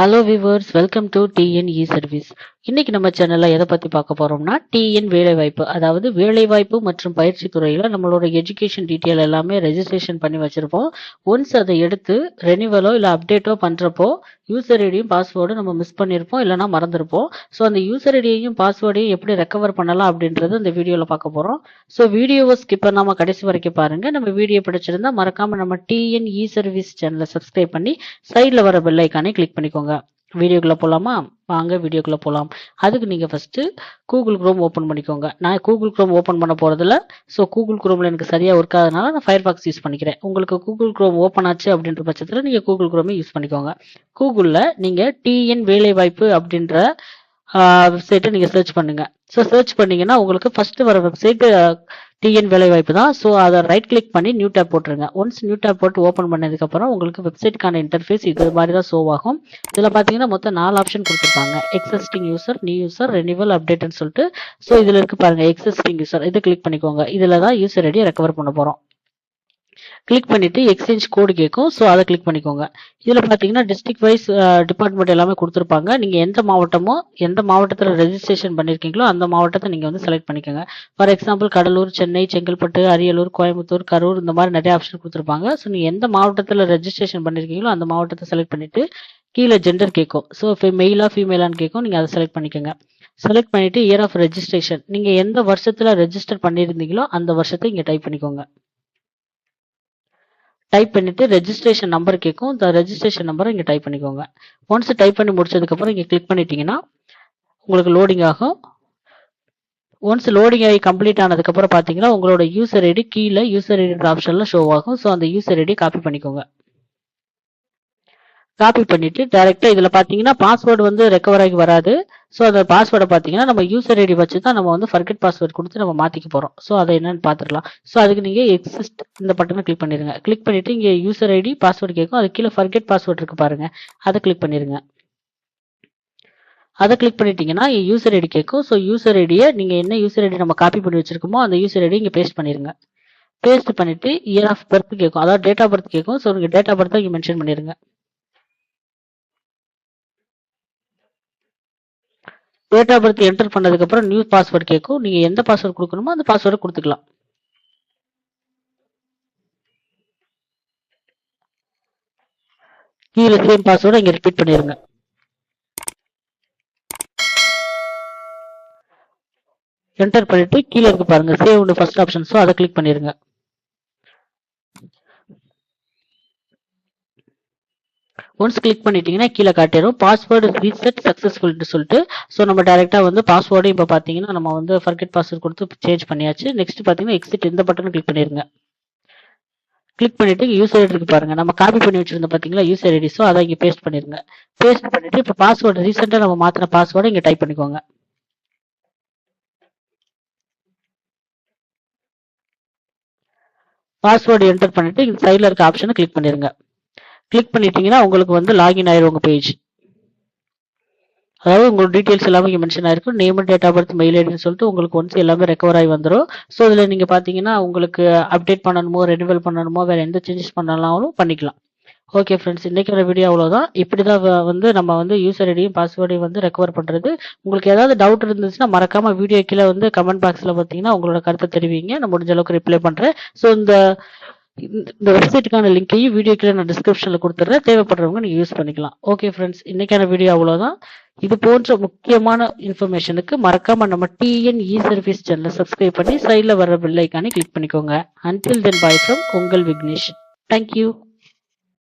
Hello viewers, welcome to TN E service. இன்னைக்கு நம்ம சேனல்ல எதை பத்தி பார்க்க போறோம்னா டிஎன் வேலைவாய்ப்பு, அதாவது வேலைவாய்ப்பு மற்றும் பயிற்சி துறையில நம்மளோட எஜுகேஷன் டீட்டெயில் எல்லாமே ரெஜிஸ்ட்ரேஷன் பண்ணி வச்சிருப்போம். ஒன்ஸ் அதை எடுத்து ரெனிவலோ இல்லை அப்டேட்டோ பண்றப்போ யூசர் ஐடியும் பாஸ்வேர்டும் நம்ம மிஸ் பண்ணியிருப்போம், இல்லைனா மறந்துருப்போம். ஸோ அந்த யூசர் ஐடியையும் பாஸ்வேர்டையும் எப்படி ரெக்கவர் பண்ணலாம் அப்படின்றது இந்த வீடியோவில் பார்க்க போறோம். ஸோ வீடியோவை ஸ்கிப் பண்ணாம கடைசி வரைக்கும் பாருங்க. நம்ம வீடியோ பிடிச்சிருந்தா மறக்காம நம்ம டிஎன் இ சர்வீஸ் சேனலை சப்ஸ்கிரைப் பண்ணி சைடில் வர பெல் ஐக்கானே கிளிக் பண்ணிக்கோங்க. வீடியோக்குள்ள போலாமா? வாங்க வீடியோக்குள்ள போலாம். அதுக்கு நீங்க ஃபர்ஸ்ட் கூகுள் குரோம் ஓபன் பண்ணிக்கோங்க. நான் கூகுள் குரோம் ஓபன் பண்ண போறதில்ல. ஸோ கூகுள் குரோம்ல எனக்கு சரியா ஒர்க் ஆகுதுனால நான் ஃபயர்பாக்ஸ் யூஸ் பண்ணிக்கிறேன். உங்களுக்கு கூகுள் குரோம் ஓபன் ஆச்சு அப்படின்ற பட்சத்தில் நீங்க கூகுள் குரோமே யூஸ் பண்ணிக்கோங்க. கூகுள்ல நீங்க டிஎன் வேலைவாய்ப்பு அப்படின்ற வெப்சைட்டை நீங்க சர்ச் பண்ணுங்க. ஸோ சர்ச் பண்ணீங்கன்னா உங்களுக்கு ஃபர்ஸ்ட் வர வெப்சைட் டிஎன் வேலைவாய்ப்பு தான். ஸோ அதை ரைட் கிளிக் பண்ணி நியூ டேப் போட்டுருங்க. ஒன்ஸ் நியூ டேப் போட்டு ஓப்பன் பண்ணதுக்கப்புறம் உங்களுக்கு வெப்சைட்டுக்கான இன்டர்ஃபேஸ் இது மாதிரி தான் ஷோ ஆகும். இதில் பார்த்தீங்கன்னா மொத்தம் 4 ஆப்ஷன் கொடுத்துருப்பாங்க. Existing user, new user, renewal, அப்டேட்னு சொல்லிட்டு. ஸோ இதில் இருக்கு பாருங்க எக்ஸிஸ்டிங் யூசர், இதை கிளிக் பண்ணிக்கோங்க. இதில் தான் யூசர் ஐடியை ரெக்கவர் பண்ண போகிறோம். கிளிக் பண்ணிட்டு எக்ஸ்சேஞ்ச் கோடு கேட்கும். ஸோ அதை கிளிக் பண்ணிக்கோங்க. இதில் பார்த்தீங்கன்னா டிஸ்ட்ரிக்ட் வைஸ் டிபார்ட்மெண்ட் எல்லாமே கொடுத்துருப்பாங்க. நீங்கள் எந்த மாவட்டத்தில் ரெஜிஸ்ட்ரேஷன் பண்ணியிருக்கீங்களோ அந்த மாவட்டத்தை நீங்கள் வந்து செலக்ட் பண்ணிக்கோங்க. ஃபார் எக்ஸாம்பிள் கடலூர், சென்னை, செங்கல்பட்டு, அரியலூர், கோயம்புத்தூர், கரூர், இந்த மாதிரி நிறைய ஆப்ஷன் கொடுத்துருப்பாங்க. ஸோ நீங்கள் எந்த மாவட்டத்தில் ரெஜிஸ்ட்ரேஷன் பண்ணியிருக்கீங்களோ அந்த மாவட்டத்தை செலக்ட் பண்ணிட்டு கீழே ஜெண்டர் கேட்கும். ஸோ மெயிலா ஃபீமேலான்னு கேட்கும். நீங்கள் அதை செலக்ட் பண்ணிக்கோங்க. செலக்ட் பண்ணிட்டு இயர் ஆஃப் ரெஜிஸ்ட்ரேஷன், நீங்கள் எந்த வருஷத்தில் ரெஜிஸ்டர் பண்ணியிருந்தீங்களோ அந்த வருஷத்தை இங்கே டைப் பண்ணிக்கோங்க. டைப் பண்ணிட்டு ரெஜிஸ்ட்ரேஷன் நம்பர் கேட்கும். இந்த ரெஜிஸ்ட்ரேஷன் நம்பரை இங்கே டைப் பண்ணிக்கோங்க. ஒன்ஸ் டைப் பண்ணி முடிச்சதுக்கப்புறம் இங்கே கிளிக் பண்ணிட்டீங்கன்னா உங்களுக்கு லோடிங் ஆகும். ஒன்ஸ் லோடிங் ஆகி கம்ப்ளீட் ஆனதுக்கப்புறம் பார்த்தீங்கன்னா உங்களோட யூசர் ஐடி கீழே யூசர் ஐடி ஆப்ஷனில் ஷோ ஆகும். ஸோ அந்த யூசர் ஐடி காப்பி பண்ணிக்கோங்க. காப்பி பண்ணிட்டு டைரக்டா இதுல பாத்தீங்கன்னா பாஸ்வேர்டு வந்து ரெக்கவர் ஆகி வராது. ஸோ அந்த பாஸ்வேர்டை பார்த்தீங்கன்னா நம்ம யூசர் ஐடி வச்சு தான் நம்ம வந்து ஃபர்கெட் பாஸ்வேர்டு கொடுத்து நம்ம மாற்றிக்க போகிறோம். ஸோ அதை என்னன்னு பார்த்துக்கலாம். ஸோ அதுக்கு நீங்கள் எக்ஸிஸ்ட் இந்த பட்டனை கிளிக் பண்ணிடுங்க. கிளிக் பண்ணிட்டு இங்கே யூசர் ஐடி பாஸ்வேர்டு கேட்கும். அது கீழே ஃபர்கெட் பாஸ்வேர்டு இருக்கு பாருங்க, அதை கிளிக் பண்ணிடுங்க. அதை கிளிக் பண்ணிட்டீங்கன்னா யூசர் ஐடி கேட்கும். ஸோ யூசர் ஐடியை நீங்கள் என்ன யூசர் ஐடி நம்ம காப்பி பண்ணி வச்சிருக்கோமோ அந்த யூசர் ஐடி இங்கே பேஸ்ட் பண்ணிடுங்க. பேஸ்ட் பண்ணிட்டு இயர் ஆஃப் பர்த் கேட்கும், அதாவது டேட் ஆஃப் பர்த் கேட்கும். ஸோ நீங்கள் டேட் ஆஃப் பர்த்தை இங்கே மென்ஷன் பண்ணிடுங்க. டேட் ஆஃப் பர்த் என்டர் பண்ணதுக்கப்புறம் நியூ பாஸ்வேர்டு கேட்கும். நீங்கள் எந்த பாஸ்வேர்டு கொடுக்கணுமோ அந்த பாஸ்வேர்டை கொடுத்துக்கலாம். கீழே சேம் பாஸ்வேர்டை இங்கே ரிப்பீட் பண்ணிடுங்க. என்டர் பண்ணிட்டு கீழே இருக்கு பாருங்க சேவ் ஃபர்ஸ்ட் ஆப்ஷன். ஸோ அதை கிளிக் பண்ணிடுங்க. ஒன்ஸ் கிளிக் பண்ணிட்டீங்கன்னா கீழே காட்டிடும் பாஸ்வேர்டு ரீசெட் சக்ஸஸ்ஃபுல்னு சொல்லிட்டு. ஸோ நம்ம டைரெக்டாக வந்து பாஸ்வேர்டு இப்போ பார்த்தீங்கன்னா நம்ம வந்து ஃபர்கெட் பாஸ்வேர்டு கொடுத்து சேஞ்ச் பண்ணியாச்சு. நெக்ஸ்ட் பார்த்தீங்கன்னா எக்ஸிட் இந்த பட்டனை கிளிக் பண்ணிடுங்க. கிளிக் பண்ணிட்டு யூசர் ஐடி இருக்கு பாருங்க, நம்ம காப்பி பண்ணி வச்சிருந்தோம் பார்த்தீங்களா யூசர் ஐடி. ஸோ அதை இங்கே பேஸ்ட் பண்ணிடுங்க. பேஸ்ட் பண்ணிட்டு இப்போ பாஸ்வேர்டு ரீசெண்டாக நம்ம மாற்றின பாஸ்வேர்டை இங்கே டைப் பண்ணிக்கோங்க. பாஸ்வேர்டு என்டர் பண்ணிட்டு இந்த சைடில் இருக்க ஆப்ஷனை கிளிக் பண்ணிடுங்க. கிளிக் பண்ணிட்டீங்கன்னா உங்களுக்கு வந்து லாகின் ஆயிரும் உங்க பேஜ். அதாவது உங்களோட டீட்டெயில்ஸ் எல்லாமே இங்கே மென்ஷன் ஆயிருக்கும். Name, date of birth, mail ஐடின்னு சொல்லிட்டு உங்களுக்கு ஒன்ஸ் எல்லாமே ரெக்கவர் ஆகி வந்துடும். ஸோ இதில் நீங்கள் பார்த்தீங்கன்னா உங்களுக்கு அப்டேட் பண்ணணுமோ ரெனிவல் பண்ணணுமோ வேறு எந்த சேஞ்சஸ் பண்ணலாலும் பண்ணிக்கலாம். ஓகே ஃப்ரெண்ட்ஸ், இன்றைக்கான வீடியோ அவ்வளோதான். இப்படி தான் வந்து நம்ம வந்து யூசர் ஐடியும் பாஸ்வேர்டையும் வந்து ரெக்கவர் பண்ணுறது. உங்களுக்கு ஏதாவது டவுட் இருந்துச்சுன்னா மறக்காமல் வீடியோ கீழே வந்து கமெண்ட் பாக்ஸில் பார்த்தீங்கன்னா உங்களோட கருத்தை தெரிவிங்க. நான் முடிஞ்ச அளவுக்கு ரிப்ளை பண்ணுறேன். ஸோ இந்த வெப்சைட்டுக்கான லிங்கையும் வீடியோ கீழே நான் டிஸ்கிரிப்ஷனில் கொடுத்துட்றேன். தேவைப்படுறவங்க நீங்கள் யூஸ் பண்ணிக்கலாம். ஓகே ஃப்ரெண்ட்ஸ், இன்னைக்கான வீடியோ அவ்வளோதான். இது போன்ற முக்கியமான இன்ஃபர்மேஷனுக்கு மறக்காம நம்ம டிஎன் இ சர்வீஸ் சேனலை சப்ஸ்கிரைப் பண்ணி சைடில் வர பெல் ஐக்கானை கிளிக் பண்ணிக்கோங்க. அன்டில் தென் பை ஃப்ரம் உங்கள் விக்னேஷ். தேங்க்யூ.